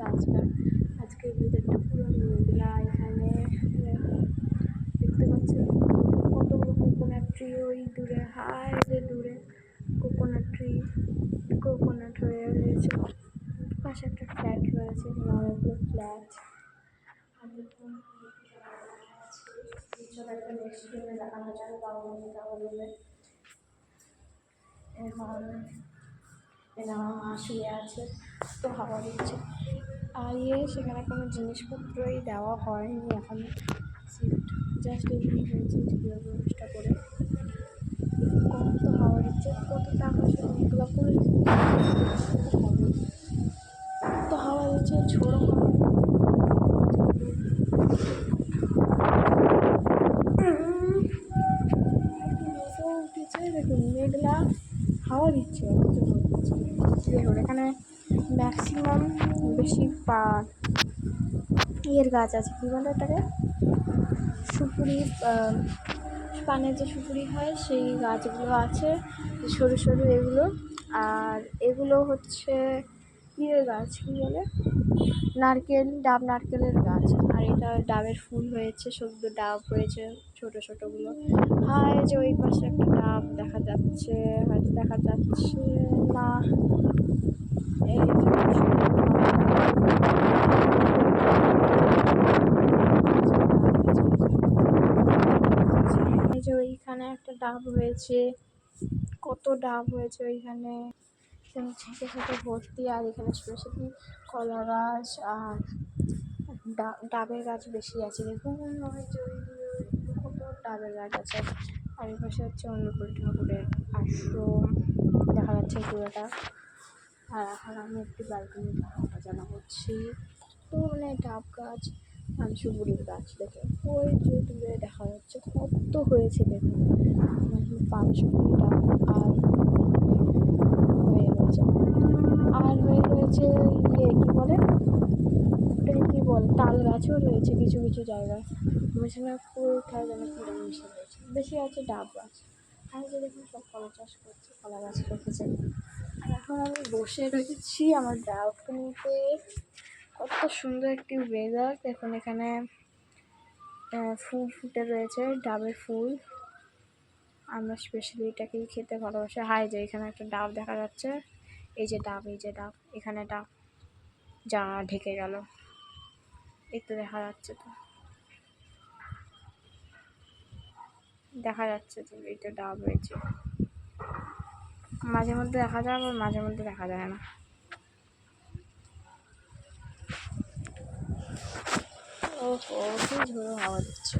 হচ্ছে আজকের ওয়েদারটা পুরো মেঘলা। এখানে দেখতে পাচ্ছেন কতগুলো কোকোনাট ট্রি ওই দূরে, হাই যে দূরে কোকোনাট হয়ে রয়েছে। পাশে একটা ফ্ল্যাট রয়েছে, অনেকগুলো ফ্ল্যাট। একটা নেক্সট রুমে দেখানো যায়, রুমে এখন মা শুয়ে আছে, তো হাওয়া দিচ্ছে। আর সেখানে কোনো জিনিসপত্রই দেওয়া হয়নি এখন, জাস্ট এমনি হয়েছে ব্যবস্থা করে। কত হাওয়া দিচ্ছে, কত টাকা এগুলো করে তো হাওয়া দিচ্ছে, ঝোড়ো উঠেছে। দেখুন মেঘলা, হাওয়া দিচ্ছে, দেখুন এখানে ম্যাক্সিমাম বেশি ইয়ের গাছ আছে, কী বলে এটাকে, সুপুরি, পানের যে সুপুরি হয় সেই গাছগুলো আছে, সরু সরু এগুলো। আর এগুলো হচ্ছে ইয়ের গাছ, কী বলে, ডাব নারকেলের গাছ। আর এটা ডাবের ফুল হয়েছে, সদ্য ডাব হয়েছে ছোটো ছোটোগুলো। আর যে ওই পাশে একটা ডাব দেখা যাচ্ছে, হয়তো দেখা যাচ্ছে না, এই যে ওইখানে একটা ডাব হয়েছে, কত ডাব হয়েছে ওইখানে, ছেঁকে ছেঁকে ভর্তি। আর এখানে স্পেশালি কলা গাছ আর ডাবের গাছ বেশি আছে। দেখুন কত ডাবের গাছ আছে। আর এই পাশে হচ্ছে অনুকূল ঠাকুরের আশ্রম দেখা যাচ্ছে পুরোটা। আর এখন আমি একটি ব্যালকনিতে হাঁটাচলা করছি, তো মানে ডাব গাছ আর সুপুরির গাছ দেখে ওই যে দূরে দেখা যাচ্ছে কত হয়েছে। দেখুন পান সুপুরি ডাব হয়ে রয়েছে ইয়ে কী বলে, ওটাকে কী বলে, তাল গাছও রয়েছে কিছু কিছু জায়গায়। মেশিনে পুরোটাই যেন পুরো মিশে রয়েছে, বেশি আছে ডাব গাছ। আর যে দেখুন সব কলা চাষ করছে, কলা গাছ রেখেছে। আর এখন আমি বসে রয়েছি আমার ব্যালকনিতে, কত সুন্দর একটি ওয়েদার। দেখুন এখানে ফুল ফুটে রয়েছে, ডাবের ফুল। আমরা স্পেশালি এটাকেই খেতে ভালোবাসি। যে এখানে একটা ডাব দেখা যাচ্ছে, এই যে ডাব এখানে ডাব যা ঢেকে গেল, এই তো দেখা যাচ্ছে, তো এই তো ডাব হয়েছে। মাঝে মধ্যে দেখা যায়, আবার মাঝে মধ্যে দেখা যায় না। ওহো, কি ঝোড়ো হাওয়া দিচ্ছে।